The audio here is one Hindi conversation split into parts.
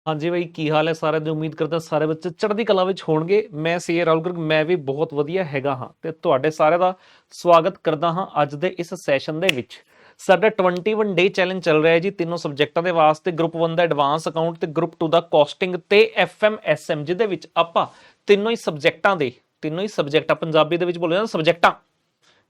हाँ जी भाई, की हाल है सारे ਦੀ ਉਮੀਦ ਕਰਦਾ ਸਾਰੇ ਬੱਚੇ ਚੜ੍ਹਦੀ ਕਲਾ ਵਿੱਚ ਹੋਣਗੇ। ਮੈਂ ਸੀ ਰਾਹੁਲ ਗਰਗ, ਮੈਂ ਵੀ ਬਹੁਤ ਵਧੀਆ ਹੈਗਾ ਹਾਂ ਤੇ ਤੁਹਾਡੇ ਸਾਰਿਆਂ ਦਾ ਸਵਾਗਤ ਕਰਦਾ ਹਾਂ ਅੱਜ ਦੇ ਇਸ ਸੈਸ਼ਨ ਦੇ ਵਿੱਚ। ਸਾਡਾ 21 ਡੇ ਚੈਲੰਜ ਚੱਲ ਰਿਹਾ ਹੈ ਜੀ ਤਿੰਨੋਂ ਸਬਜੈਕਟਾਂ ਦੇ ਵਾਸਤੇ, ਗਰੁੱਪ 1 ਦਾ ਐਡਵਾਂਸ ਅਕਾਊਂਟ ਤੇ ਗਰੁੱਪ 2 ਦਾ ਕੋਸਟਿੰਗ ਤੇ FMSM, ਜਿਹਦੇ ਵਿੱਚ ਆਪਾਂ ਤਿੰਨੋਂ ਹੀ ਸਬਜੈਕਟਾਂ ਪੰਜਾਬੀ ਦੇ ਵਿੱਚ ਬੋਲਿਆ ਜਾਂਦਾ ਸਬਜੈਕਟਾਂ,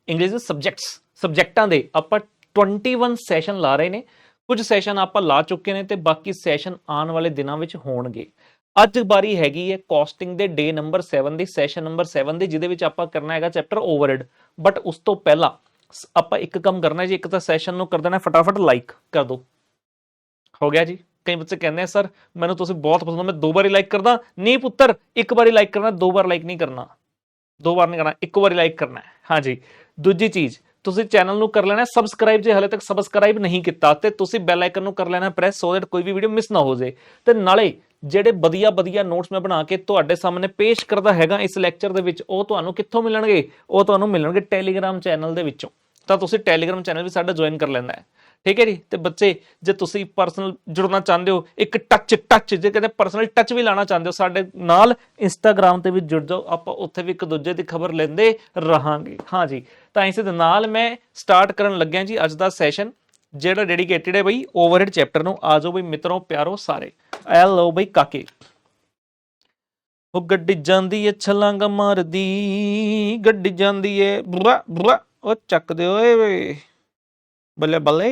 ਇੰਗਲਿਸ਼ ਵਿੱਚ ਸਬਜੈਕਟਾਂ ਦੇ ਆਪਾਂ 21 ਸੈਸ਼ਨ ਲਾ ਰਹੇ ਨੇ। ਕੁਝ ਸੈਸ਼ਨ ਆਪਾਂ ਲਾ ਚੁੱਕੇ ਨੇ ਤੇ ਬਾਕੀ ਸੈਸ਼ਨ ਆਉਣ ਵਾਲੇ ਦਿਨਾਂ ਵਿੱਚ ਹੋਣਗੇ। ਅੱਜ ਬਾਰੀ ਹੈਗੀ ਹੈ ਕੋਸਟਿੰਗ ਦੇ ਡੇ ਨੰਬਰ 7 ਦੀ, ਸੈਸ਼ਨ ਨੰਬਰ 7 ਦੀ, ਜਿਹਦੇ ਵਿੱਚ ਆਪਾਂ ਕਰਨਾ ਹੈਗਾ ਚੈਪਟਰ ਓਵਰਹੈਡ। ਬਟ ਉਸ ਤੋਂ ਪਹਿਲਾਂ ਆਪਾਂ ਇੱਕ ਕੰਮ ਕਰਨਾ ਜੀ, ਇੱਕ ਤਾਂ ਸੈਸ਼ਨ ਨੂੰ ਕਰ ਦੇਣਾ ਫਟਾਫਟ ਲਾਈਕ ਕਰ ਦਿਓ। ਹੋ ਗਿਆ ਜੀ। ਕਈ ਬੱਚੇ ਕਹਿੰਦੇ ਆ ਸਰ ਮੈਨੂੰ ਤੁਸੀਂ ਬਹੁਤ ਪਸੰਦ ਹੋ, ਮੈਂ 2 ਵਾਰੀ ਲਾਈਕ ਕਰਦਾ। ਨਹੀਂ ਪੁੱਤਰ, 1 ਵਾਰੀ ਲਾਈਕ ਕਰਨਾ, 2 ਵਾਰ ਲਾਈਕ ਨਹੀਂ ਕਰਨਾ। 2 ਵਾਰ ਨਹੀਂ ਕਰਨਾ, 1 ਵਾਰੀ ਲਾਈਕ ਕਰਨਾ ਹੈ। हाँ जी, दूजी चीज ਤੁਸੀਂ ਚੈਨਲ ਨੂੰ ਕਰ ਲੈਣਾ ਸਬਸਕ੍ਰਾਈਬ, ਜੇ ਹਲੇ ਤੱਕ ਸਬਸਕ੍ਰਾਈਬ ਨਹੀਂ ਕੀਤਾ ਤੇ ਤੁਸੀਂ ਬੈਲ ਆਈਕਨ ਨੂੰ ਕਰ ਲੈਣਾ ਪ੍ਰੈਸ, ਸੋ ਦੈਟ ਕੋਈ ਵੀ ਵੀਡੀਓ ਮਿਸ ਨਾ ਹੋ ਜਾਏ। ਤੇ ਨਾਲੇ ਜਿਹੜੇ ਵਧੀਆ ਨੋਟਸ ਮੈਂ ਬਣਾ ਕੇ ਤੁਹਾਡੇ ਸਾਹਮਣੇ ਪੇਸ਼ ਕਰਦਾ ਹੈਗਾ ਇਸ ਲੈਕਚਰ ਦੇ ਵਿੱਚ, ਉਹ ਤੁਹਾਨੂੰ ਕਿੱਥੋਂ ਮਿਲਣਗੇ? ਉਹ ਤੁਹਾਨੂੰ ਮਿਲਣਗੇ ਟੈਲੀਗ੍ਰਾਮ ਚੈਨਲ ਦੇ ਵਿੱਚੋਂ। ਤਾਂ ਤੁਸੀਂ ਟੈਲੀਗ੍ਰਾਮ ਚੈਨਲ ਵੀ ਸਾਡਾ ਜੁਆਇਨ ਕਰ ਲੈਣਾ ਹੈ, ਠੀਕ ਹੈ ਜੀ। ਤੇ ਬੱਚੇ ਜੇ ਤੁਸੀਂ ਪਰਸਨਲ ਜੁੜਨਾ ਚਾਹੁੰਦੇ ਹੋ, ਇੱਕ ਟੱਚ ਜੇ ਕਹਿੰਦੇ ਪਰਸਨਲ ਟੱਚ ਵੀ ਲਾਣਾ ਚਾਹੁੰਦੇ ਹੋ ਸਾਡੇ ਨਾਲ, ਇੰਸਟਾਗ੍ਰਾਮ ਤੇ ਵੀ ਜੁੜ ਜਾਓ, ਆਪਾਂ ਉੱਥੇ ਵੀ ਇੱਕ ਦੂਜੇ ਦੀ ਖਬਰ ਲੈਂਦੇ ਰਹਾਂਗੇ। ਹਾਂ ਜੀ, ਤਾਂ ਇਸੇ ਦੇ ਨਾਲ ਮੈਂ ਸਟਾਰਟ ਕਰਨ ਲੱਗਿਆ ਜੀ ਅੱਜ ਦਾ ਸੈਸ਼ਨ, ਜਿਹੜਾ ਡੈਡੀਕੇਟਡ ਹੈ ਬਈ ਓਵਰਹੈਡ ਚੈਪਟਰ ਨੂੰ। ਆ ਜਾਓ ਬਈ ਮਿੱਤਰੋ ਪਿਆਰੋ ਸਾਰੇ, ਐ ਲਓ ਬਈ ਕਾਕੇ। ਉਹ ਗੱਡੀ ਜਾਂਦੀ ਏ ਛਲਾਂਗਾ ਮਾਰਦੀ, ਗੱਡੀ ਜਾਂਦੀ ਏ ਬੁਰਾ ਬੁਰਾ, ਉਹ ਚੱਕਦੇ ਓਏ बल्ले बल्ले।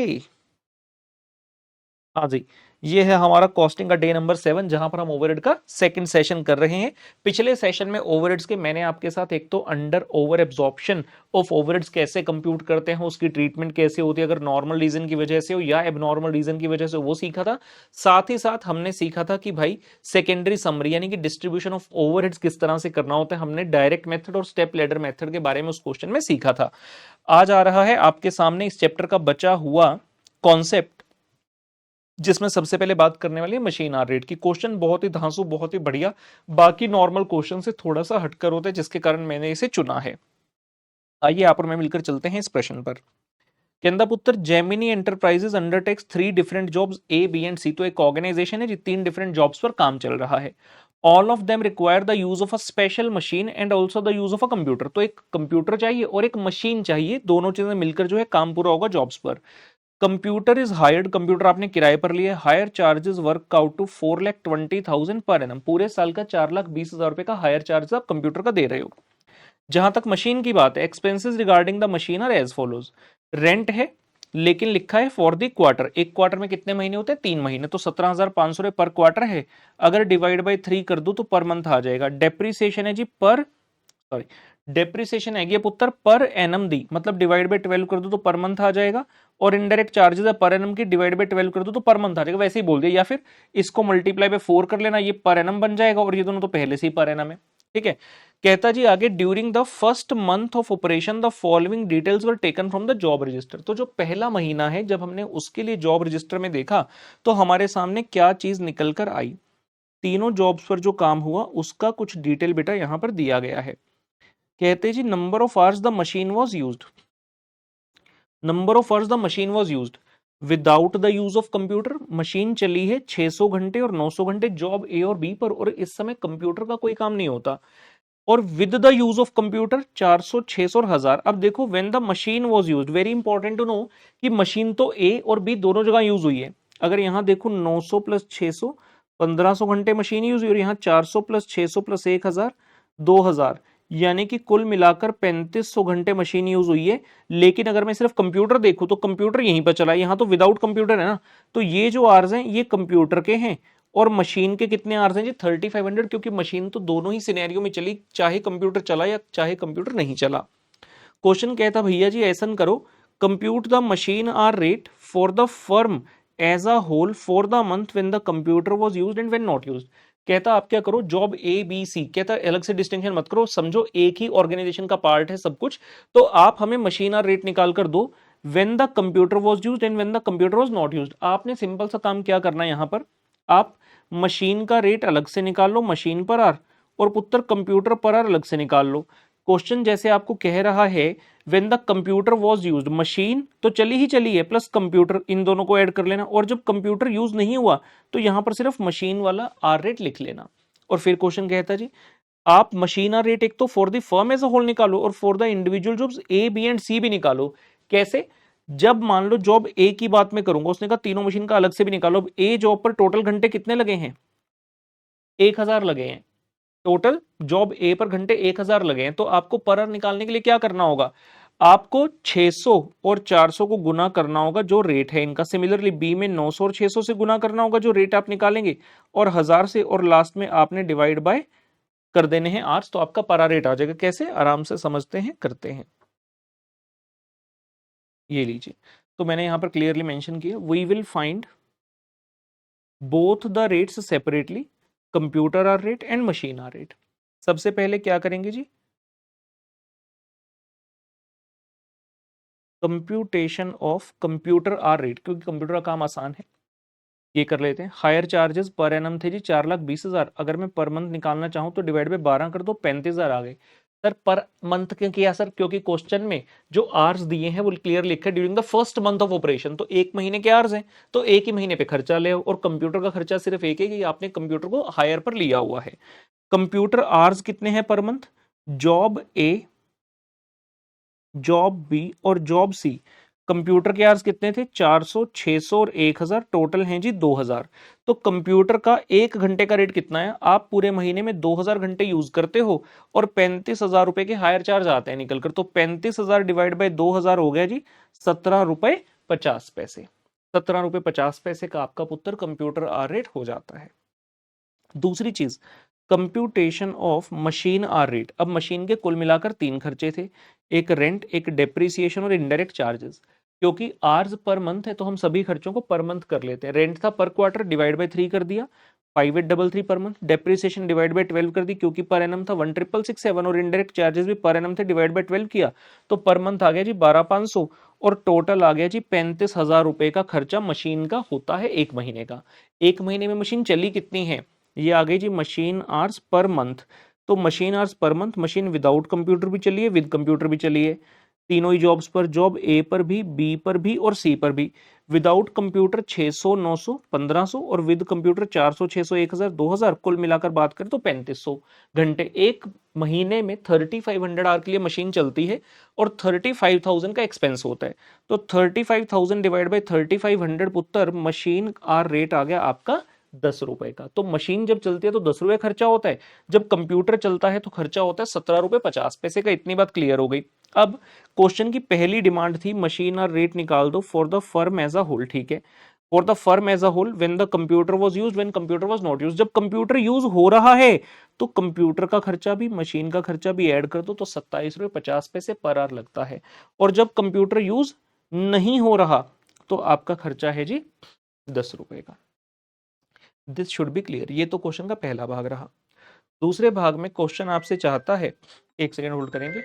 हाँ जी, ये है हमारा कॉस्टिंग का डे नंबर 7, जहां पर हम ओवरहेड का सेकंड सेशन कर रहे हैं। पिछले सेशन में ओवरहेड्स के मैंने आपके साथ एक तो under over absorption of overheads कैसे कंप्यूट करते हैं, उसकी ट्रीटमेंट कैसे होती है, अगर नॉर्मल रीजन की वजह से हो या एबनॉर्मल रीजन की वजह से, वो सीखा था। साथ ही साथ हमने सीखा था कि भाई सेकेंडरी समरी यानी कि डिस्ट्रीब्यूशन ऑफ ओवरहेड्स किस तरह से करना होता है। हमने डायरेक्ट मेथड और स्टेप लैडर मेथड के बारे में उस क्वेश्चन में सीखा था। आज आ रहा है आपके सामने इस चैप्टर का बचा हुआ कॉन्सेप्ट, जिसमें सबसे पहले बात करने वाली है मशीन आर रेट की। क्वेश्चन बहुत ही धांसू, बहुत ही बढ़िया, बाकी नॉर्मल क्वेश्चन से थोड़ा सा हटकर होते हैं, जिसके कारण मैंने इसे चुना है। आइए आप और मैं मिलकर चलते हैं इस प्रश्न पर। कहता पुत्र Gemini Enterprises undertakes 3 different jobs A B and C. तो एक ऑर्गेनाइजेशन है जो 3 डिफरेंट जॉब्स पर काम चल रहा है। All of them require the use of a special machine and also the use of a computer. तो एक कंप्यूटर चाहिए और एक मशीन चाहिए, दोनों चीजें मिलकर जो है काम पूरा होगा जॉब्स पर। कंप्यूटर इज हायर्ड, कंप्यूटर आपने किराए पर लिया। Hire charges work out to 4,20,000 per annum. पूरे साल का 4,20,000 रुपए का हायर चार्ज आप कंप्यूटर का दे रहे हो। जहां तक मशीन की बात है, expenses regarding the machine are as follows. Rent है लेकिन लिखा है फॉर द क्वार्टर। एक क्वार्टर में कितने महीने होते हैं? 3 महीने, तो 17,500 रुपए पर क्वार्टर है। अगर डिवाइड बाई 3 कर दो तो पर मंथ आ जाएगा। डेप्रीसिएशन है जी पर, सॉरी, डेप्रीसिएशन है पुत्र पर एनम दी, मतलब डिवाइड बाई 12 कर दो तो पर मंथ आ जाएगा। और इनडायरेक्ट चार्जेस है पर एनम की, डिवाइड बाई 12 कर दो तो पर मंथ आ जाएगा। वैसे ही बोल दिया, या फिर इसको मल्टीप्लाई बाय 4 कर लेना, ये पर एनम बन जाएगा और ये दोनों तो पहले से ही पर एनम है, ठीक है। कहता जी आगे, during the first month of operation the following details were taken from the job register. तो जो पहला महीना है, जब हमने उसके लिए जॉब रजिस्टर में देखा तो हमारे सामने क्या चीज निकल कर आई? तीनों जॉब्स पर जो काम हुआ उसका कुछ डिटेल बेटा यहां पर दिया गया है। कहते जी number of hours the machine was used, number of hours the machine was used without the use of computer. Machine चली है 600 घंटे और 900 घंटे जॉब ए और बी पर, और इस समय कंप्यूटर का कोई काम नहीं होता। और with the use of computer 400, 600 और 1000। अब देखो when the machine was used, very important to know कि मशीन तो ए और बी दोनों जगह यूज हुई है। अगर यहां देखो 900 प्लस 600, 1500 घंटे मशीन यूज हुई, और यहां 400 प्लस 600 प्लस 1000, 2000, यानी कि कुल मिलाकर 3500 घंटे मशीन यूज हुई है। लेकिन अगर मैं सिर्फ कंप्यूटर देखूं तो कंप्यूटर यहीं पर चला है, यहां तो विदाउट कंप्यूटर है ना। तो ये जो आवर्स हैं ये कंप्यूटर के हैं, और मशीन के कितने आवर्स हैं जी? 3500, क्योंकि मशीन तो दोनों ही सिनेरियो में चली, चाहे कंप्यूटर चला या चाहे कंप्यूटर नहीं चला। क्वेश्चन कहता भैया जी ऐसा करो, compute the machine hour rate for the firm as a whole for the month when the computer was used and when not used. कहता आप क्या करो, जॉब ए बी सी, कहता अलग से डिस्टिंक्शन मत करो, समझो एक ही ऑर्गेनाइजेशन का पार्ट है सब कुछ। तो आप हमें मशीन आर रेट निकाल कर दो when the computer was used and when the computer was not used. आपने सिंपल सा काम क्या करना है, यहां पर आप मशीन का रेट अलग से निकाल लो, मशीन पर आर, और पुत्र कंप्यूटर पर आर अलग से निकाल लो। क्वेश्चन जैसे आपको कह रहा है when the computer was used, machine तो चली ही चली है प्लस कंप्यूटर, इन दोनों को ऐड कर लेना, और जब कंप्यूटर यूज नहीं हुआ तो यहां पर सिर्फ मशीन वाला आर रेट लिख लेना। और फिर क्वेश्चन कहता जी आप मशीन आर रेट एक तो for the firm as a whole निकालो और for the individual jobs A B and C भी निकालो। कैसे? जब मान लो जॉब ए की बात में करूंगा, उसने कहा तीनों मशीन का अलग से भी निकालो। अब ए जॉब पर टोटल घंटे कितने लगे हैं? 1000 लगे हैं। टोटल जॉब ए पर घंटे 1000 लगे हैं, तो आपको पर आवर निकालने के लिए क्या करना होगा? आपको 600 और 400 को गुना करना होगा जो रेट है इनका। सिमिलरली बी में 900 और 600 से गुना करना होगा जो रेट आप निकालेंगे, और 1000 से, और लास्ट में आपने डिवाइड बाय कर देने हैं आवर्स, तो आपका पर आवर रेट आ जाएगा। कैसे? आराम से समझते हैं, करते हैं। ये लीजिए, तो मैंने यहां पर क्लियरली मेंशन किया, we will find both the rates separately, computer hour rate and machine hour rate. सबसे पहले क्या करेंगे जी? Computation of computer hour rate, क्योंकि कंप्यूटर का काम आसान है, ये कर लेते हैं। हायर चार्जेस पर एनम थे जी 4,20,000, अगर मैं पर मंथ निकालना चाहूं तो डिवाइड बाय 12 कर दो, 35,000 आ गए। सर पर मंथ क्यों किया सर? क्योंकि क्वेश्चन में जो आवर्स दिए हैं वो क्लियर लिखा है during the first month of operation, तो एक महीने के आवर्स हैं, तो एक ही महीने पे खर्चा ले, और कंप्यूटर का खर्चा सिर्फ एक है कि आपने कंप्यूटर को हायर पर लिया हुआ है। कंप्यूटर आवर्स कितने हैं per month? Job A, job B और जॉब सी, कंप्यूटर के आवर्स कितने थे? 400, 600 और 1000, टोटल हैं जी 2000। तो कंप्यूटर का एक घंटे का रेट कितना है? आप पूरे महीने में 2000 घंटे यूज करते हो और 35,000 रुपए के हायर चार्ज आते हैं निकल कर, तो 35,000 डिवाइड बाय 2000 हो गया जी 17 रुपए 50 पैसे। 17 रुपए 50 पैसे का आपका पुत्र कंप्यूटर आर रेट हो जाता है। दूसरी चीज, computation of machine hour rate. अब मशीन के कुल मिलाकर 3 खर्चे थे, एक रेंट, एक डेप्रिसिएशन और इनडायरेक्ट चार्जेस। क्योंकि आर्स पर मंथ है तो हम सभी खर्चों को पर मंथ कर लेते हैं। रेंट था पर क्वार्टर, डिवाइड बाय 3 कर दिया, 5833 per month. Depreciation divide by 12 कर दी, क्योंकि पर एनम था 1,667, और इनडायरेक्ट चार्जेस भी पर एनम थे, डिवाइड बाय 12 किया, तो पर मंथ आ गया जी 12,500, और टोटल आ गया जी 35,000 रुपए का खर्चा मशीन का होता है एक महीने का। एक महीने में मशीन चली कितनी है? ये आ गई जी मशीन आवर्स पर मंथ। तो machine hours per month, machine without computer भी चलिए, विद कंप्यूटर भी चलिए, तीनों ही जॉब्स पर, जॉब ए पर भी, बी पर भी और सी पर भी। विदाउट कंप्यूटर 600, 900, 1500, और विद कंप्यूटर 400, 600, 1000, 2000, कुल मिलाकर बात करें तो 3500 घंटे। एक महीने में 3500 आवर के लिए मशीन चलती है और 35,000 का एक्सपेंस होता है, तो 35,000 डिवाइड बाई 3500 पुत्र मशीन आर रेट आ गया आपका 10 रुपए का। तो मशीन जब चलती है तो 10 रुपए खर्चा होता है, जब कंप्यूटर चलता है तो खर्चा होता है 17 रुपए 50 पैसे का। इतनी बात क्लियर हो गई। अब क्वेश्चन की पहली डिमांड थी मशीन और रेट निकाल दो for the firm as a whole, ठीक है। For the firm as a whole when the computer was used, when computer was not used. जब कंप्यूटर यूज हो रहा है तो कंप्यूटर का खर्चा भी मशीन का खर्चा भी ऐड कर दो, तो 27 रुपए 50 पैसे पर आवर लगता है। और जब कंप्यूटर यूज नहीं हो रहा तो आपका खर्चा है जी 10 रुपए का। This should be clear. ये तो क्वेश्चन का पहला भाग रहा। दूसरे भाग में क्वेश्चन आपसे चाहता है, एक सेकेंड होल्ड करेंगे।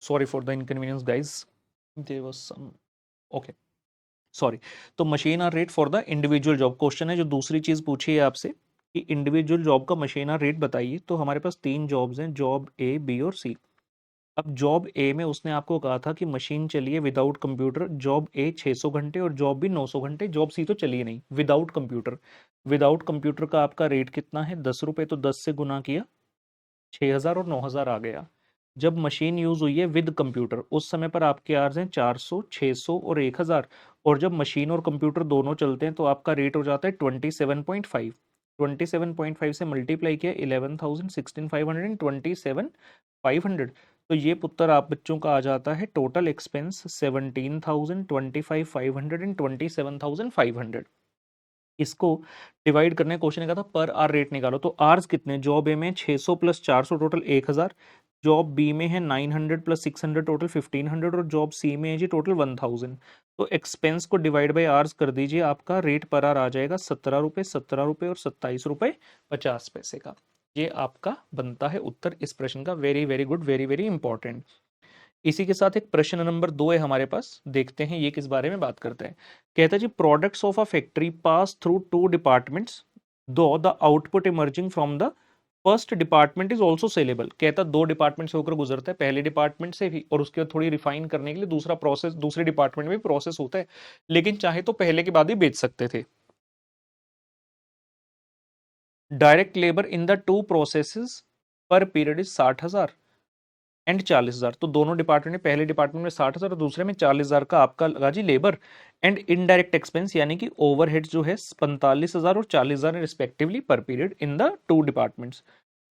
Sorry for the inconvenience guys, there was some, okay sorry. तो machine hour rate for the individual job question है। जो दूसरी चीज पूछी है आपसे कि इंडिविजुअल जॉब का मशीन आर रेट बताइए, तो हमारे पास तीन जॉब्स हैं, जॉब ए, बी और सी। अब जॉब ए में उसने आपको कहा था कि मशीन चलिए विदाउट कंप्यूटर, जॉब ए 600 घंटे और जॉब बी 900 घंटे, जॉब सी तो चलिए नहीं विदाउट कंप्यूटर। विदाउट कंप्यूटर का आपका रेट कितना है, 10 रुपये, तो 10 से गुना किया 6000 और 9000 आ गया। जब मशीन यूज हुई है विद कंप्यूटर उस समय पर आपके आर्स हैं 400, 600 और 1000। और जब मशीन और कंप्यूटर दोनों चलते हैं तो आपका रेट हो जाता है 27.5। 27.5 से मल्टीप्लाई किया 11,000, 16,500 एंड 27,500। तो ये पुत्र आप बच्चों का आ जाता है टोटल एक्सपेंस 17,000, 25,500 एंड 27,500। इसको डिवाइड करने क्वेश्चन ने कहा था पर आर रेट निकालो, तो आर्स कितने, जॉब ए में 600 प्लस 400 टोटल 1000, जॉब बी में है 900 प्लस 600 टोटल 1500 और जॉब सी में है जी टोटल 1000। तो एक्सपेंस को डिवाइड बाय आर्स कर दीजिए, आपका रेट पर आर आ जाएगा 17 रुपये, 17 रुपये और 27 रुपये 50 पैसे का। ये आपका बनता है उत्तर इस प्रश्न का। Very very good, very very important. इसी के साथ एक प्रश्न नंबर 2 है हमारे पास, देखते हैं ये किस बारे में बात करते हैं। कहता है जी products of a factory pass through two departments, though the output emerging from the first department is also saleable. कहता दो डिपार्टमेंट से होकर गुजरता है, पहले डिपार्टमेंट से भी और उसके बाद थोड़ी रिफाइन करने के लिए दूसरा प्रोसेस दूसरे डिपार्टमेंट में भी प्रोसेस होता है, लेकिन चाहे तो पहले के बाद ही बेच सकते थे। Direct labour in the two processes पर पीरियड इज 60,000 एंड 40,000। तो दोनों डिपार्टमेंट में, पहले डिपार्टमेंट में 60,000 और दूसरे में 40,000 का आपका लगा जी लेबर। एंड इनडायरेक्ट एक्सपेंस यानी कि ओवरहेड जो है 45,000 और 40,000 रिस्पेक्टिवली पर period in the two departments.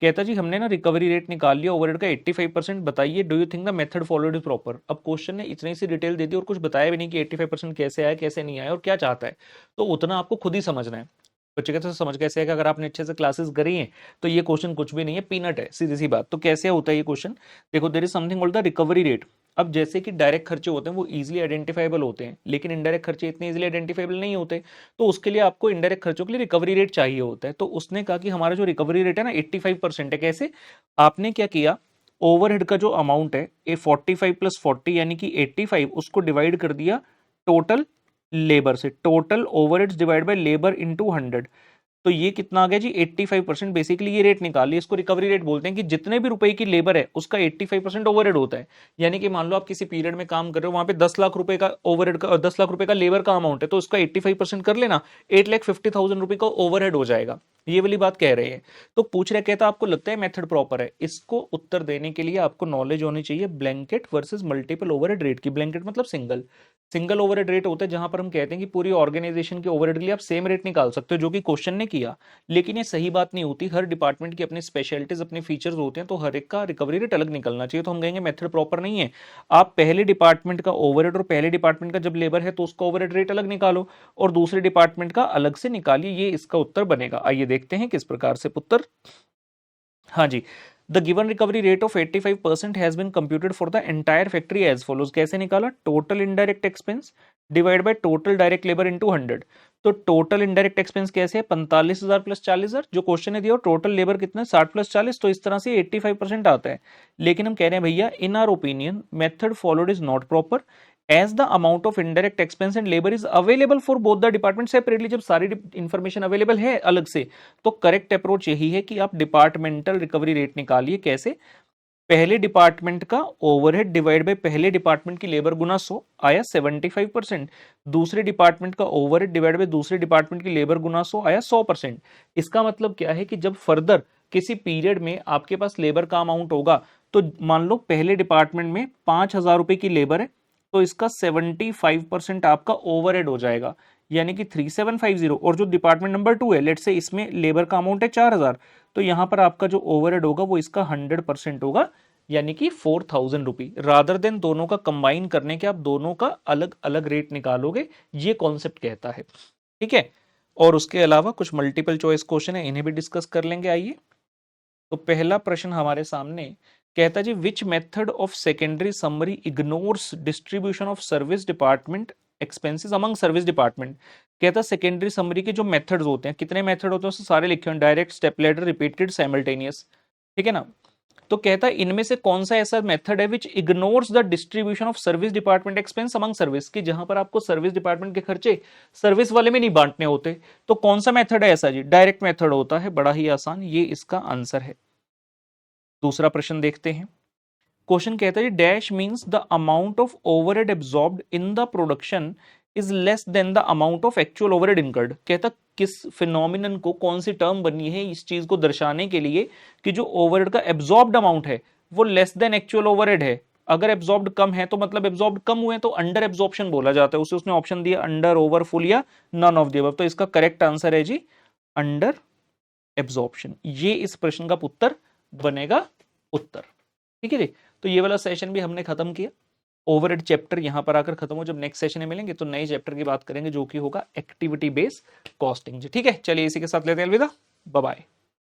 कहता जी हमने ना रिकवरी रेट निकाल लिया ओवरहेड का 85%, बताइए do you think the method followed is proper. अब क्वेश्चन ने इतनी सी डिटेल दे दी और कुछ बताया भी नहीं कि 85% कैसे आया कैसे नहीं आया और क्या चाहता है, तो उतना आपको खुद ही समझना है। बच्चे कहते हैं समझ कैसे है कि अगर आपने अच्छे से क्लासेस करी हैं तो ये क्वेश्चन कुछ भी नहीं है, पीनट है, सीधी सी बात। तो कैसे होता है ये क्वेश्चन, देखो there is something called the recovery rate. अब जैसे कि डायरेक्ट खर्चे होते हैं वो इजीली आइडेंटिफाइबल होते हैं, लेकिन इनडायरेक्ट खर्चे इतने इजीली आइडेंटिफाइबल नहीं होते, तो उसके लिए आपको इनडायरेक्ट खर्चों के लिए रिकवरी रेट चाहिए होता है। तो उसने कहा कि हमारा जो रिकवरी रेट है ना 85% है। कैसे, आपने क्या किया, ओवरहेड का जो अमाउंट है ए 45 प्लस 40 यानी कि 85, उसको डिवाइड कर दिया टोटल लेबर से, total overheads divide by labour into 100। तो ये कितना आ गया जी 85%। बेसिकली ये रेट निकाल लिया, इसको रिकवरी रेट बोलते हैं कि जितने भी रुपए की लेबर है उसका 85% ओवरहेड होता है। यानी कि मान लो आप किसी पीरियड में काम कर रहे हो, वहां पे 10 लाख रुपए का ओवरहेड का 10 लाख रुपए का लेबर का अमाउंट है, तो उसका 85% कर लेना, 8,50,000 रुपए का ओवरहेड हो जाएगा। ये वाली बात कह रहे हैं। तो पूछ रहे, कहता आपको लगता है मेथड प्रॉपर है। इसको उत्तर देने के लिए आपको नॉलेज होनी चाहिए blanket versus multiple overhead rate की। ब्लैंकेट मतलब सिंगल, सिंगल ओवरहेड रेट होता है जहां पर हम कहते हैं कि पूरी ऑर्गेनाइजेशन के ओवरहेड के लिए आप सेम रेट निकाल सकते हो, जो कि क्वेश्चन ने किया। लेकिन ये सही बात नहीं होती, हर डिपार्टमेंट की अपनी स्पेशलिटीज अपने फीचर्स होते हैं, तो हर एक का रिकवरी रेट अलग निकलना चाहिए। तो हम कहेंगे मेथड प्रॉपर नहीं है। आप पहले डिपार्टमेंट का ओवरहेड और पहले डिपार्टमेंट का जब लेबर है तो उसका ओवरहेड रेट अलग निकालो और दूसरे डिपार्टमेंट का अलग से निकालिए, ये इसका उत्तर बनेगा। आइए देखते हैं किस प्रकार से पुत्र। हाँ जी, the given recovery rate of 85% has been computed for the entire factory as follows. कैसे निकाला, total indirect expense divide by total direct labour into 100। तो टोटल इनडायरेक्ट एक्सपेंस कैसे है, 45,000 प्लस 40,000, जो क्वेश्चन ने दिया, टोटल लेबर कितना 60 प्लस 40, तो इस तरह से 85% आता है। लेकिन हम कह रहे हैं भैया in our opinion method followed is not proper as the amount of indirect expense and labour is available for both the department separately. जब सारी इंफॉर्मेशन अवेलेबल है अलग से, तो करेक्ट अप्रोच यही है कि आप डिपार्टमेंटल रिकवरी रेट निकालिए। कैसे, पहले डिपार्टमेंट का ओवरहेड डिवाइड बाय पहले डिपार्टमेंट की लेबर गुना 100 आया 75%, दूसरे डिपार्टमेंट का ओवरहेड डिवाइड बाय दूसरे डिपार्टमेंट की लेबर गुना 100 आया 100%। इसका मतलब क्या है कि जब फर्दर किसी पीरियड में आपके पास लेबर का अमाउंट होगा, तो मान लो पहले डिपार्टमेंट में 5,000 रुपए की लेबर है, तो इसका 75% आपका ओवरहेड हो जाएगा, यानी कि 3750। और जो डिपार्टमेंट नंबर 2 है, लेट से इसमें लेबर का अमाउंट है 4,000, तो यहां पर आपका जो ओवरहेड होगा वो इसका 100% होगा, यानी कि 4,000 रुपी। रादर देन दोनों का कंबाइन करने के आप दोनों का अलग अलग रेट निकालोगे, ये कॉन्सेप्ट कहता है। ठीक है, और उसके अलावा कुछ मल्टीपल चॉइस क्वेश्चन है, इन्हें भी डिस्कस कर लेंगे। आइए, तो पहला प्रश्न हमारे सामने कहता जी which method of secondary summary ignores distribution of service department expenses among service department. कहता सेकेंडरी समरी के जो मेथड्स होते हैं, कितने मेथड होते हैं उससे सारे लिखे हुए, direct, step ladder, repeated, simultaneous. ठीक है ना। तो कहता है इनमें से कौन सा ऐसा मेथड है which ignores the distribution of service department expense among service, कि जहां पर आपको सर्विस डिपार्टमेंट के खर्चे सर्विस वाले में नहीं बांटने होते। तो कौन सा मेथड है ऐसा जी? डायरेक्ट मेथड होता है, बड़ा ही आसान, ये इसका आंसर है। दूसरा प्रश्न देखते हैं। क्वेश्चन कहता है dash means the amount of overhead absorbed in the production is less than the amount of actual overhead incurred. कहता किस फिनोमिनन को, कौन सी टर्म बनी है इस चीज को दर्शाने के लिए कि जो ओवरहेड का एब्जॉर्ब्ड अमाउंट है वो लेस देन एक्चुअल ओवरहेड है। अगर एब्जॉर्ब्ड कम है तो मतलब एब्जॉर्ब्ड कम हुए तो अंडर एब्जॉर्प्शन बोला जाता है। उसे उसने ऑप्शन दिया अंडर, ओवर, फुल या नन ऑफ द अबव। तो इसका करेक्ट आंसर है जी अंडर एब्जॉर्प्शन। ये इस प्रश्न का उत्तर बनेगा उत्तर। ठीक है जी। तो ये वाला सेशन भी हमने खत्म किया। ओवरहेड चैप्टर यहां पर आकर खत्म हो। जब नेक्स्ट सेशन में मिलेंगे तो नए चैप्टर की बात करेंगे जो कि होगा एक्टिविटी बेस्ड कॉस्टिंग जी। ठीक है, चलिए इसी के साथ लेते हैं अलविदा, बाय बाय।